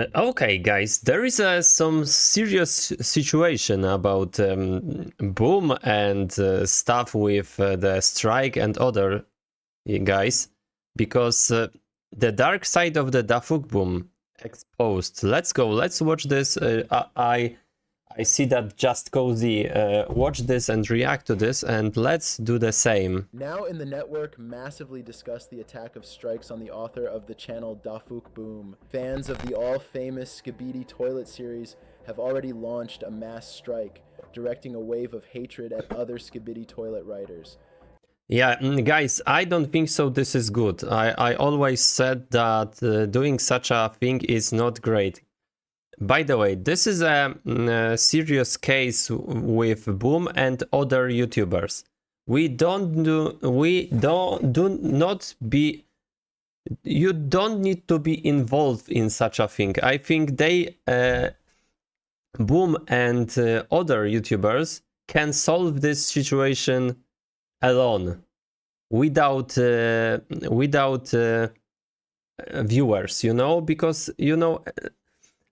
Okay, guys, there is some serious situation about Boom and stuff with the strike and other guys, because the dark side of the DaFuqBOOM exposed. Let's go. Let's watch this. I see that Just Cozy watch this and react to this, and let's do the same. Now in the network massively discuss the attack of strikes on the author of the channel DaFuqBOOM. Fans of the all-famous Skibidi Toilet series have already launched a mass strike, directing a wave of hatred at other Skibidi Toilet writers. Yeah, guys, I don't think so this is good. I always said that doing such a thing is not great. By the way, this is a serious case with Boom and other YouTubers. You don't need to be involved in such a thing. I think they, Boom and other YouTubers can solve this situation alone, without viewers, you know, because, you know,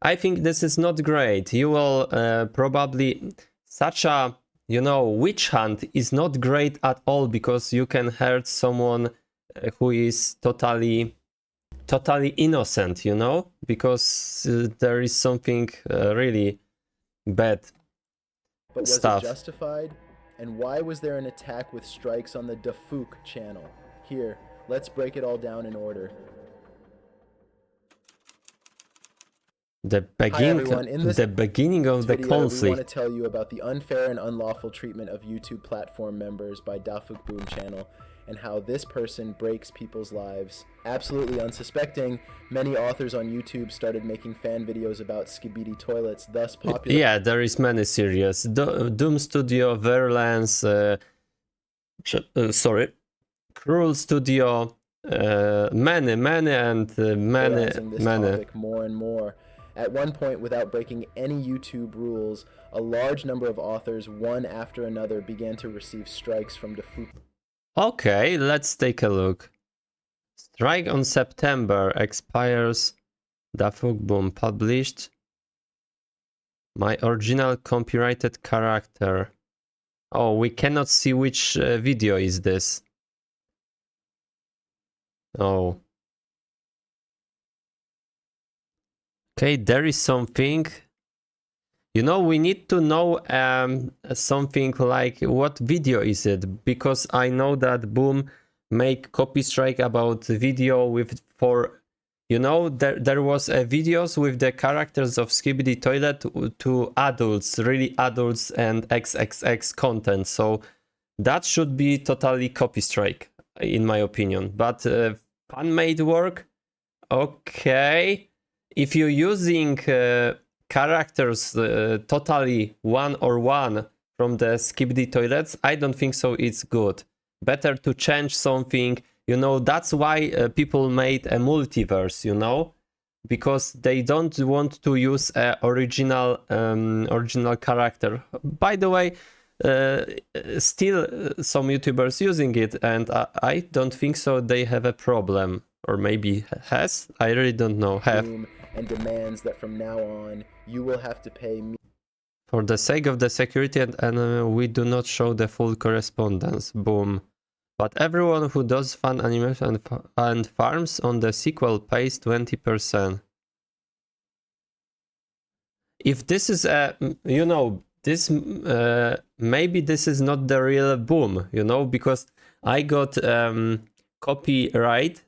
I think this is not great. You will probably, such a, you know, witch hunt is not great at all, because you can hurt someone who is totally innocent, you know, because there is something really bad But was stuff. it justified? And why was there an attack with strikes on the DaFuq channel? Here, let's break it all down in order. The Hi everyone, in this beginning of the video, conflict. we want to tell you about the unfair and unlawful treatment of YouTube platform members by DaFuqBOOM channel, and how this person breaks people's lives. Absolutely unsuspecting, many authors on YouTube started making fan videos about Skibidi toilets, thus popular. Yeah, there is many series. Doom Studio, Verlance, sorry, Cruel Studio, many This topic more and more. At one point, without breaking any YouTube rules, a large number of authors, one after another, began to receive strikes from DaFuq. Okay, let's take a look. Strike on September expires. DaFuqBOOM published. My original copyrighted character. Oh, we cannot see which video is this. Oh. Okay, there is something. You know, we need to know something like what video is it, because I know that Boom make copy strike about video with, for, you know, there was videos with the characters of Skibidi Toilet to adults, really adults and XXX content, so that should be totally copy strike in my opinion. But fan-made work, okay. If you're using characters totally one from the Skibidi Toilets, I don't think so it's good. Better to change something, you know. That's why people made a multiverse, you know, because they don't want to use a original character. By the way, still some YouTubers using it, and I don't think so they have a problem, or maybe has, I really don't know. Have. And demands that from now on, you will have to pay me. For the sake of the security and we do not show the full correspondence. Boom. But everyone who does fan animation and farms on the sequel pays 20%. If this is a, you know, this maybe this is not the real Boom, you know, because I got copyright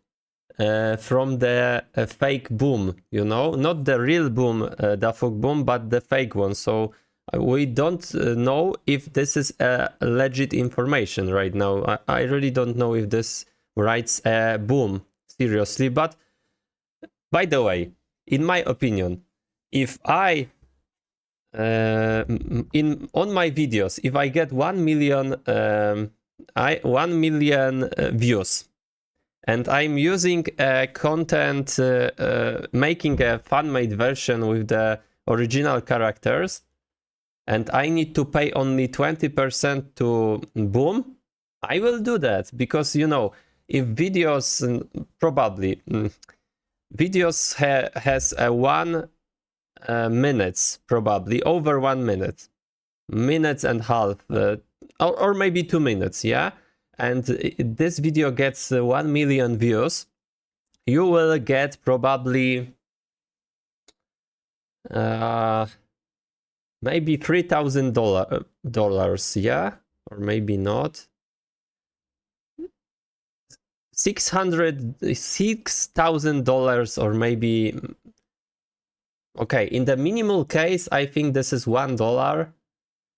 from the fake Boom, you know, not the real Boom, DaFuqBOOM, but the fake one. So we don't know if this is legit information right now. I really don't know if this writes Boom seriously. But by the way, in my opinion, if I on my videos, if I get 1 million 1 million views, and I'm using content, making a fan-made version with the original characters, and I need to pay only 20% to Boom, I will do that, because, you know, if videos probably videos has a 1 minutes, probably over 1 minute, minutes and half, or maybe 2 minutes, yeah. And this video gets 1 million views, you will get probably maybe $3,000, yeah, or maybe not. $6,000 or maybe. Okay, in the minimal case, I think this is $1.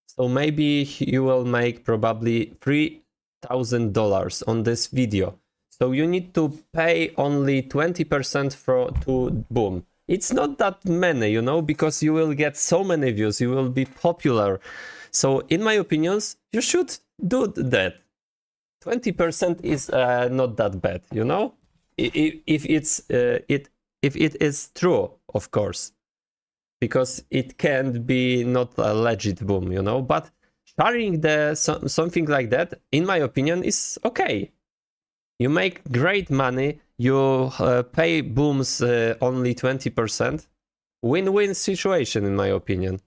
So maybe you will make probably $3,000 on this video. So you need to pay only 20% to Boom. It's not that many, you know, because you will get so many views, you will be popular. So in my opinions, you should do that. 20% is not that bad, you know, if it is true, of course, because it can be not a legit Boom, you know. But sharing something like that, in my opinion, is okay. You make great money, you pay Booms only 20%. Win-win situation, in my opinion.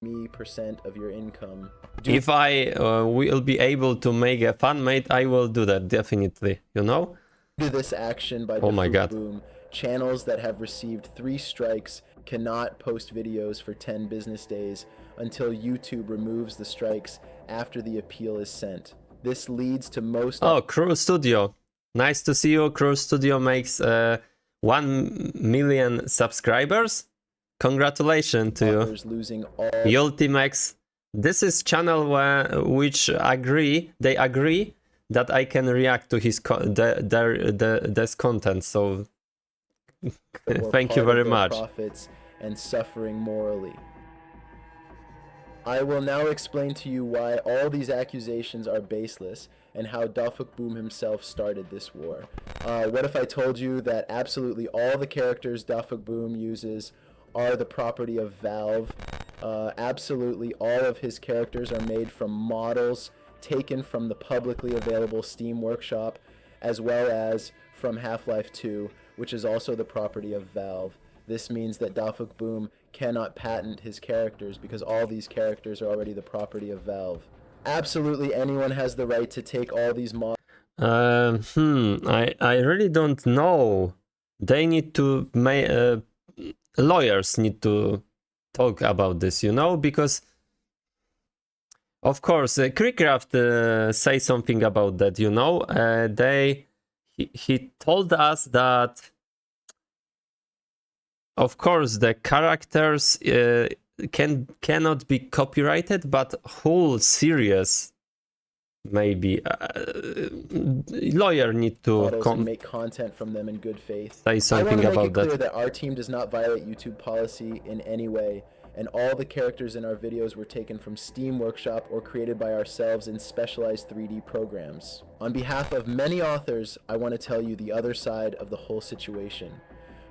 % of your income. If I will be able to make a fanmade, I will do that, definitely, you know? Do this action by Oh my God. DaFuqBOOM, channels that have received 3 strikes cannot post videos for 10 business days until YouTube removes the strikes after the appeal is sent. This leads to most... Oh, Crew Studio. Nice to see you. Crew Studio makes 1 million subscribers. Congratulations to you. Losing all... Ultimax. This is channel which they agree that I can react to his this content. So thank you very much. Profits and suffering morally. I will now explain to you why all these accusations are baseless and how DaFuqBOOM himself started this war. What if I told you that absolutely all the characters DaFuqBOOM uses are the property of Valve? Absolutely all of his characters are made from models taken from the publicly available Steam Workshop, as well as from Half-Life 2, which is also the property of Valve. This means that DaFuqBOOM cannot patent his characters because all these characters are already the property of Valve. Absolutely anyone has the right to take all these models. I really don't know. They need to lawyers need to talk about this, you know, because of course Creecraft say something about that, you know. He told us that of course the characters cannot be copyrighted, but whole series maybe lawyer need to make content from them in good faith. Say something I want about to make it clear that our team does not violate YouTube policy in any way, and all the characters in our videos were taken from Steam Workshop or created by ourselves in specialized 3D programs. On behalf of many authors, I want to tell you the other side of the whole situation.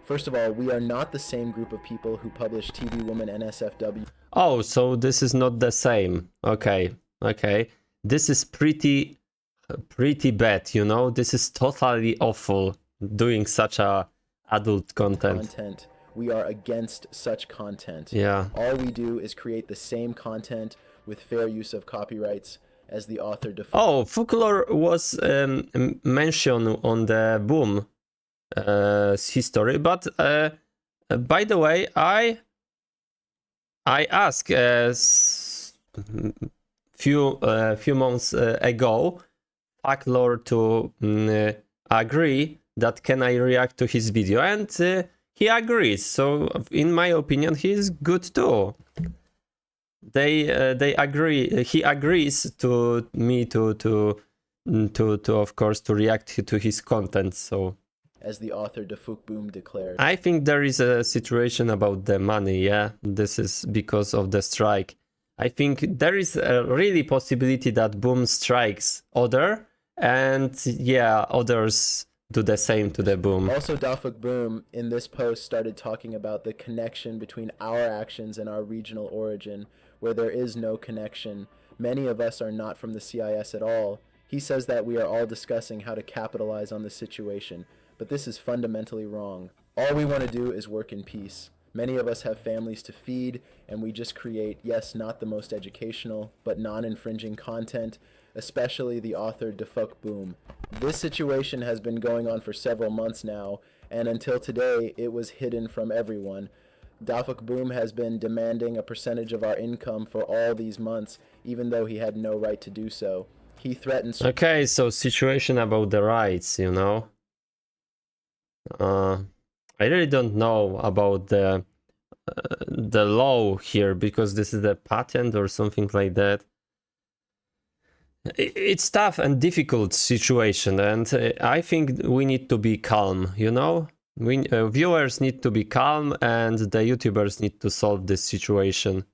First of all, we are not the same group of people who publish TV Woman NSFW. Oh, so this is not the same. Okay. This is pretty bad, you know. This is totally awful, doing such a adult content. We are against such content. Yeah. All we do is create the same content with fair use of copyrights as the author DaFuq. Oh, folklore was mentioned on the Boom history, but by the way, I asked few months ago folklore to agree that can I react to his video, and he agrees. So in my opinion, he is good too. They agree. He agrees to me to of course to react to his content. So as the author DaFuqBOOM declared, I think there is a situation about the money. Yeah, this is because of the strike. I think there is a really possibility that Boom strikes other, and yeah, others do the same to the Boom. Also, DaFuqBOOM in this post started talking about the connection between our actions and our regional origin, where there is no connection. Many of us are not from the CIS at all. He says that we are all discussing how to capitalize on the situation, but this is fundamentally wrong. All we want to do is work in peace. Many of us have families to feed, and we just create, yes, not the most educational, but non-infringing content, especially the author DaFuqBOOM. This situation has been going on for several months now, and until today, it was hidden from everyone. DaFuqBOOM has been demanding a percentage of our income for all these months, even though he had no right to do so. He threatens. Okay, so situation about the rights, you know. I really don't know about the law here, because this is a patent or something like that. It's tough and difficult situation, and I think we need to be calm, you know. Viewers need to be calm, and the YouTubers need to solve this situation,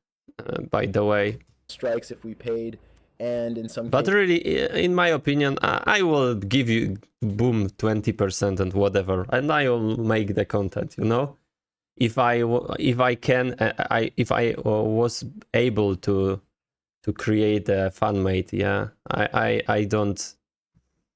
by the way. Strikes if we paid, and in some But cases, really, in my opinion, I will give you boom 20% and whatever, and I will make the content, you know. If I can, if I was able to create a fanmate, yeah, I don't.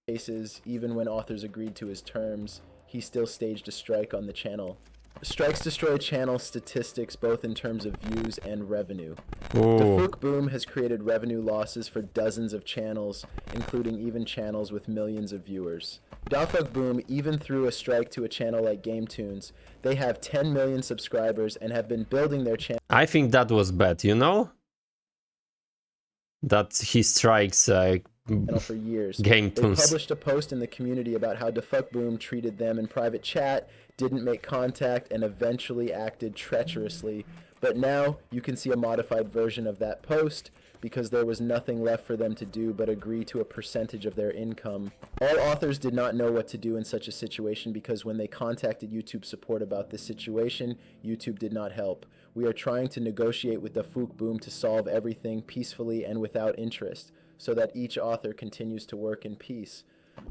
cases, even when authors agreed to his terms, he still staged a strike on the channel. Strikes destroy channel statistics both in terms of views and revenue. Oh, DaFuqBOOM has created revenue losses for dozens of channels, including even channels with millions of viewers. DaFuqBOOM even threw a strike to a channel like GameTunes. They have 10 million subscribers and have been building their channel I think that was bad, you know. That he strikes for years. game They tunes. published a post in the community about how DaFuqBOOM treated them in private chat, didn't make contact, and eventually acted treacherously. But now you can see a modified version of that post because there was nothing left for them to do but agree to a percentage of their income. All authors did not know what to do in such a situation because when they contacted YouTube support about this situation, YouTube did not help. We are trying to negotiate with DaFuqBOOM to solve everything peacefully and without interest, so that each author continues to work in peace.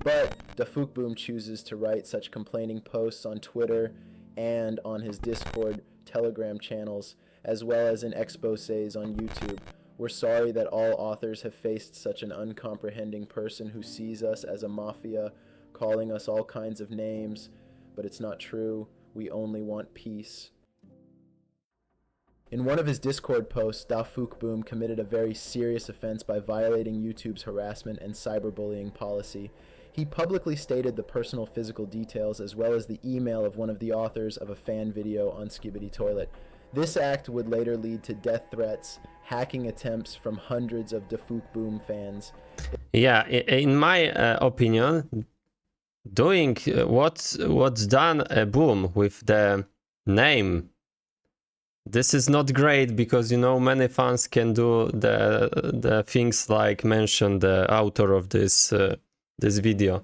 But DaFuqBOOM chooses to write such complaining posts on Twitter and on his Discord, Telegram channels, as well as in exposés on YouTube. We're sorry that all authors have faced such an uncomprehending person who sees us as a mafia, calling us all kinds of names, but it's not true. We only want peace. In one of his Discord posts, DaFuqBOOM committed a very serious offense by violating YouTube's harassment and cyberbullying policy. He publicly stated the personal physical details as well as the email of one of the authors of a fan video on Skibidi Toilet. This act would later lead to death threats, hacking attempts from hundreds of DaFuqBOOM fans. Yeah, in my opinion, doing what's done boom with the name, this is not great, because you know many fans can do the things like mention the author of this this video.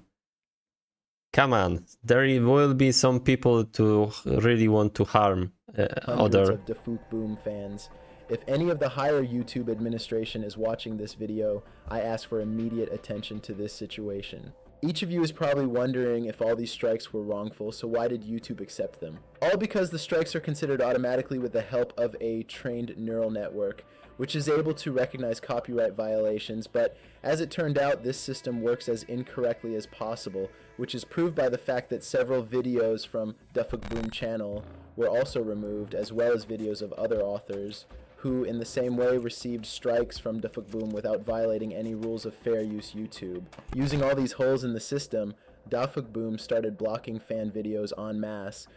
Come on, there will be some people to really want to harm Hundreds other. of DaFuqBOOM fans. If any of the higher YouTube administration is watching this video, I ask for immediate attention to this situation. Each of you is probably wondering if all these strikes were wrongful, so why did YouTube accept them? All because the strikes are considered automatically with the help of a trained neural network, which is able to recognize copyright violations, but as it turned out, this system works as incorrectly as possible, which is proved by the fact that several videos from DaFuqBOOM channel were also removed, as well as videos of other authors who in the same way received strikes from DaFuqBOOM without violating any rules of fair use YouTube. Using all these holes in the system, DaFuqBOOM started blocking fan videos en masse.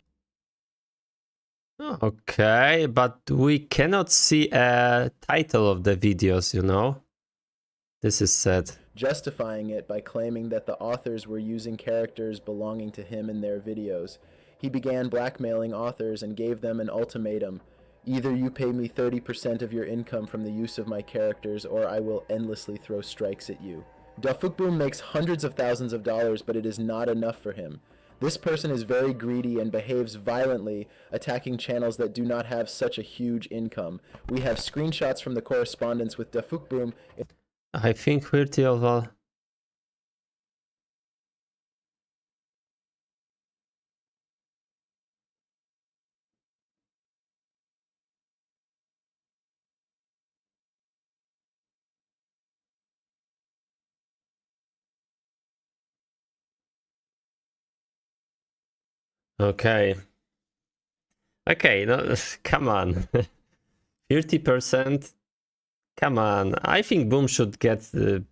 Okay, but we cannot see a title of the videos, you know. This is sad. Justifying it by claiming that the authors were using characters belonging to him in their videos. He began blackmailing authors and gave them an ultimatum. Either you pay me 30% of your income from the use of my characters, or I will endlessly throw strikes at you. DaFuqBOOM makes hundreds of thousands of dollars, but it is not enough for him. This person is very greedy and behaves violently, attacking channels that do not have such a huge income. We have screenshots from the correspondence with DaFuqBOOM. I think virtual. Okay. Okay, no, come on. 30%. Come on. I think Boom should take 10%,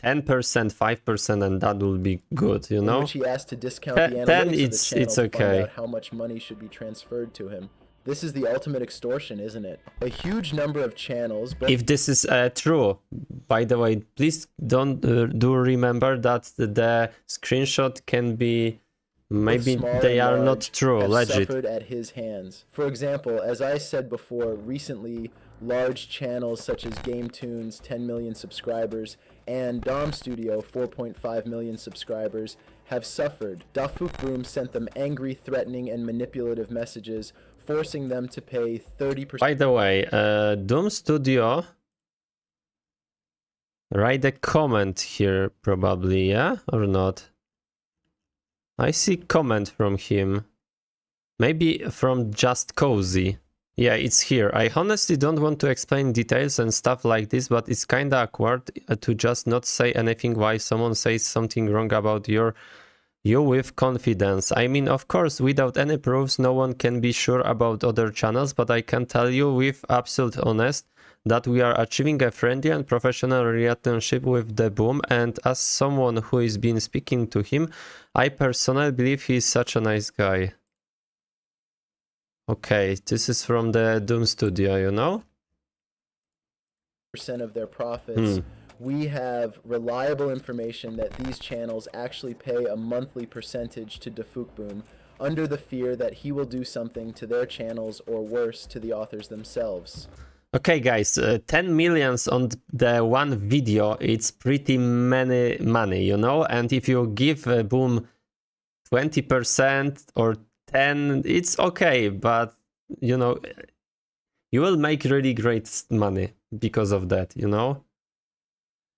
5%, and that will be good, you in know? which he asked to discount the Then analytics of the channel it's to find okay. out how much money should be transferred to him. This is the ultimate extortion, isn't it? A huge number of channels, but If this is true, by the way, please don't do remember that the screenshot can be maybe small they and are not large, true, have legit. suffered at his hands. For example, as I said before, recently large channels such as GameTunes, 10 million subscribers, and Dom Studio, 4.5 million subscribers, have suffered. DaFuqBoom sent them angry, threatening, and manipulative messages, forcing them to pay 30%. By the way, Doom Studio, write a comment here probably, yeah? Or not? I see comment from him. Maybe from Just Cozy. Yeah, it's here. I honestly don't want to explain details and stuff like this, but it's kinda awkward to just not say anything while someone says something wrong about you with confidence. I mean, of course, without any proofs, no one can be sure about other channels, but I can tell you with absolute honest that we are achieving a friendly and professional relationship with the Boom, and as someone who has been speaking to him, I personally believe he is such a nice guy. Okay, this is from the Doom Studio, you know? Of their profits. We have reliable information that these channels actually pay a monthly percentage to DaFuqBoom under the fear that he will do something to their channels or worse, to the authors themselves. Okay, guys, 10 millions on the one video, it's pretty many money, you know? And if you give Boom 20% or 10, it's okay, but, you know, you will make really great money because of that, you know?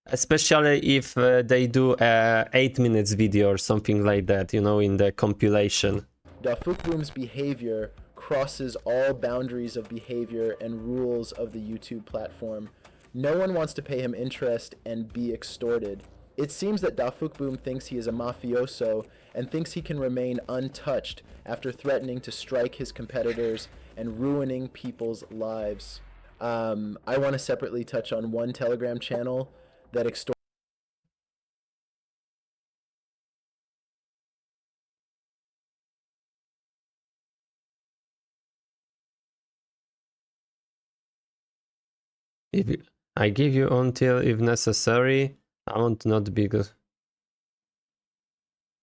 Especially if they do a 8 minutes video or something like that, you know, in the compilation. DaFuqBoom's behavior crosses all boundaries of behavior and rules of the YouTube platform. No one wants to pay him interest and be extorted. It seems that DaFuqBoom thinks he is a mafioso and thinks he can remain untouched after threatening to strike his competitors and ruining people's lives. I want to separately touch on one Telegram channel that extorts. If I give you until if necessary, I want not be good.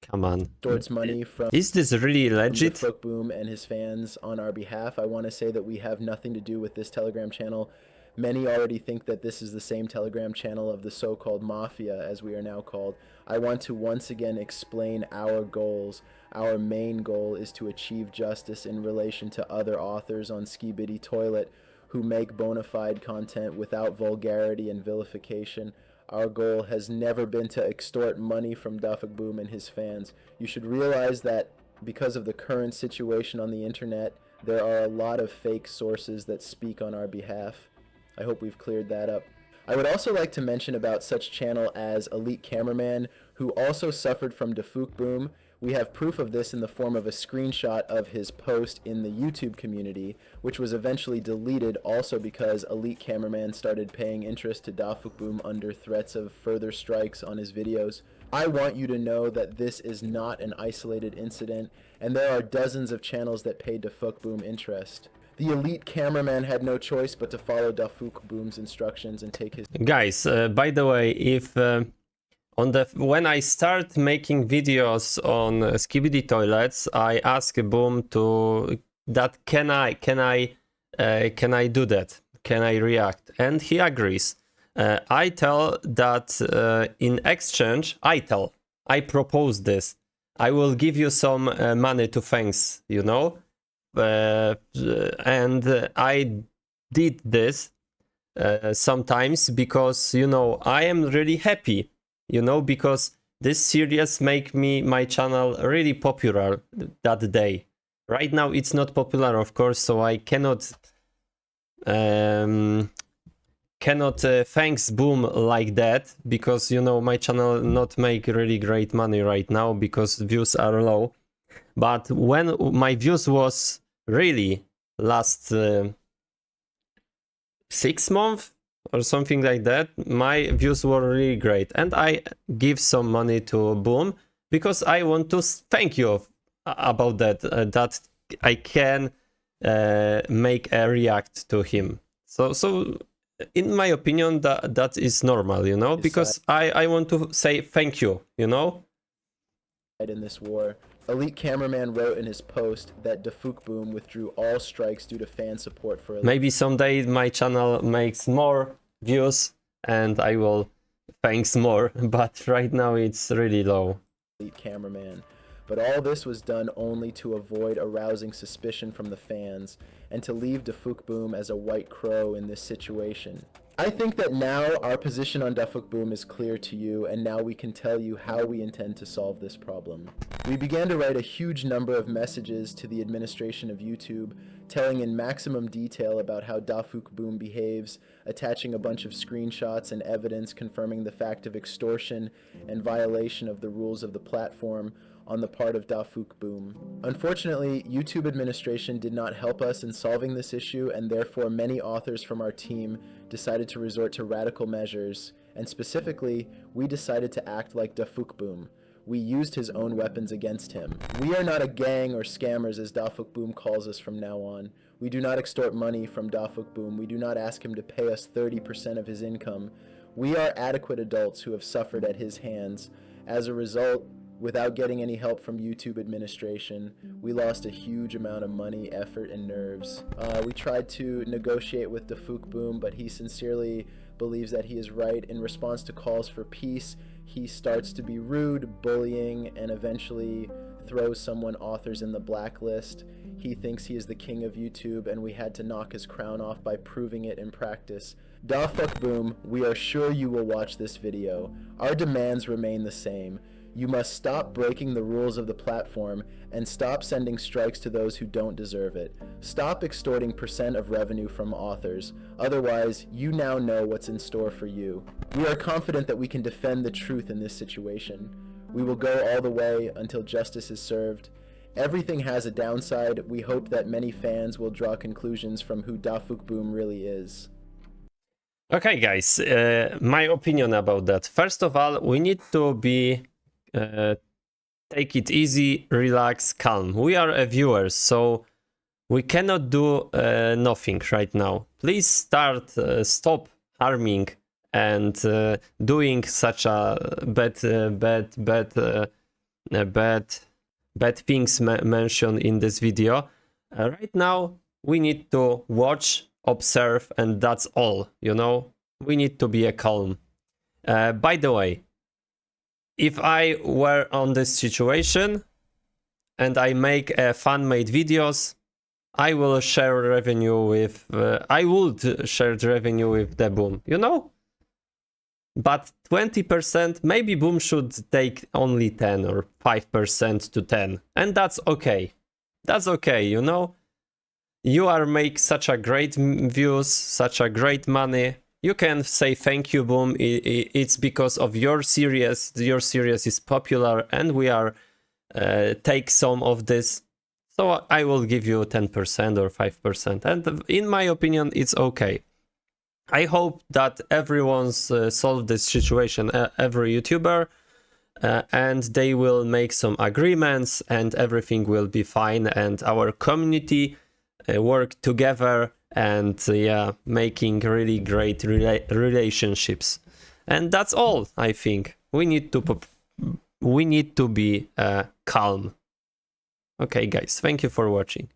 Come on. Extorts money from Is this really legit? DaFuqBoom and his fans on our behalf. I want to say that we have nothing to do with this Telegram channel. Many already think that this is the same Telegram channel of the so-called mafia, as we are now called. I want to once again explain our goals. Our main goal is to achieve justice in relation to other authors on Skibidi Toilet who make bona fide content without vulgarity and vilification. Our goal has never been to extort money from DaFuqBoom and his fans. You should realize that because of the current situation on the internet, there are a lot of fake sources that speak on our behalf. I hope we've cleared that up. I would also like to mention about such channel as Elite Cameraman, who also suffered from DaFuqBoom. We have proof of this in the form of a screenshot of his post in the YouTube community, which was eventually deleted also because Elite Cameraman started paying interest to DaFuqBoom under threats of further strikes on his videos. I want you to know that this is not an isolated incident, and there are dozens of channels that pay DaFuqBoom interest. The Elite Cameraman had no choice but to follow DaFuqBoom's instructions and take his... Guys, by the way, if when I start making videos on Skibidi Toilets, I ask Boom to that can I do that? Can I react? And he agrees. I tell that in exchange, I propose this. I will give you some money to thanks, you know. And I did this sometimes because, you know, I am really happy, you know, because this series make my channel really popular that day. Right now it's not popular, of course, so I cannot thanks Boom like that, because, you know, my channel not make really great money right now because views are low. But when my views was really last 6 months or something like that, my views were really great, and I give some money to Boom because I want to thank you about that, that I can make a react to him. So in my opinion, that is normal, you know, because I want to say thank you, you know. In this war, Elite Cameraman wrote in his post that DaFuqBOOM withdrew all strikes due to fan support for Elite. Maybe someday my channel makes more views and I will thanks more, but right now it's really low. Elite Cameraman. But all this was done only to avoid arousing suspicion from the fans and to leave DaFuqBOOM as a white crow in this situation. I think that now our position on DaFuqBOOM is clear to you, and now we can tell you how we intend to solve this problem. We began to write a huge number of messages to the administration of YouTube, telling in maximum detail about how DaFuqBOOM behaves, attaching a bunch of screenshots and evidence confirming the fact of extortion and violation of the rules of the platform on the part of DaFuqBOOM. Unfortunately, YouTube administration did not help us in solving this issue, and therefore many authors from our team decided to resort to radical measures, and specifically, we decided to act like DaFuqBOOM. We used his own weapons against him. We are not a gang or scammers, as DaFuqBOOM calls us from now on. We do not extort money from DaFuqBOOM. We do not ask him to pay us 30% of his income. We are adequate adults who have suffered at his hands. As a result, without getting any help from YouTube administration, we lost a huge amount of money, effort, and nerves. We tried to negotiate with DaFuqBOOM, but he sincerely believes that he is right. In response to calls for peace, he starts to be rude, bullying, and eventually throws someone authors in the blacklist. He thinks he is the king of YouTube, and we had to knock his crown off by proving it in practice. DaFuqBOOM, we are sure you will watch this video. Our demands remain the same. You must stop breaking the rules of the platform and stop sending strikes to those who don't deserve it. Stop extorting % of revenue from authors. Otherwise, you now know what's in store for you. We are confident that we can defend the truth in this situation. We will go all the way until justice is served. Everything has a downside. We hope that many fans will draw conclusions from who DaFuqBOOM really is. Okay, guys, my opinion about that. First of all, we need to be take it easy, relax, calm. We are viewers, so we cannot do nothing right now. Please stop harming and doing such a bad things mentioned in this video. Right now, we need to watch, observe, and that's all. You know, we need to be calm. By the way, if I were on this situation and I make fan-made videos, I will share revenue with. I would share the revenue with the Boom, you know. But 20%, maybe Boom should take only 10 or 5% to 10, and that's okay. That's okay, you know. You are make such a great views, such a great money. You can say thank you, Boom. It's because of your series. Your series is popular, and we are take some of this. So I will give you 10% or 5%, and in my opinion, it's okay. I hope that everyone's solved this situation, every YouTuber, and they will make some agreements, and everything will be fine, and our community work together, and yeah, making really great relationships. And that's all. I think we need to be calm. Okay, guys, thank you for watching.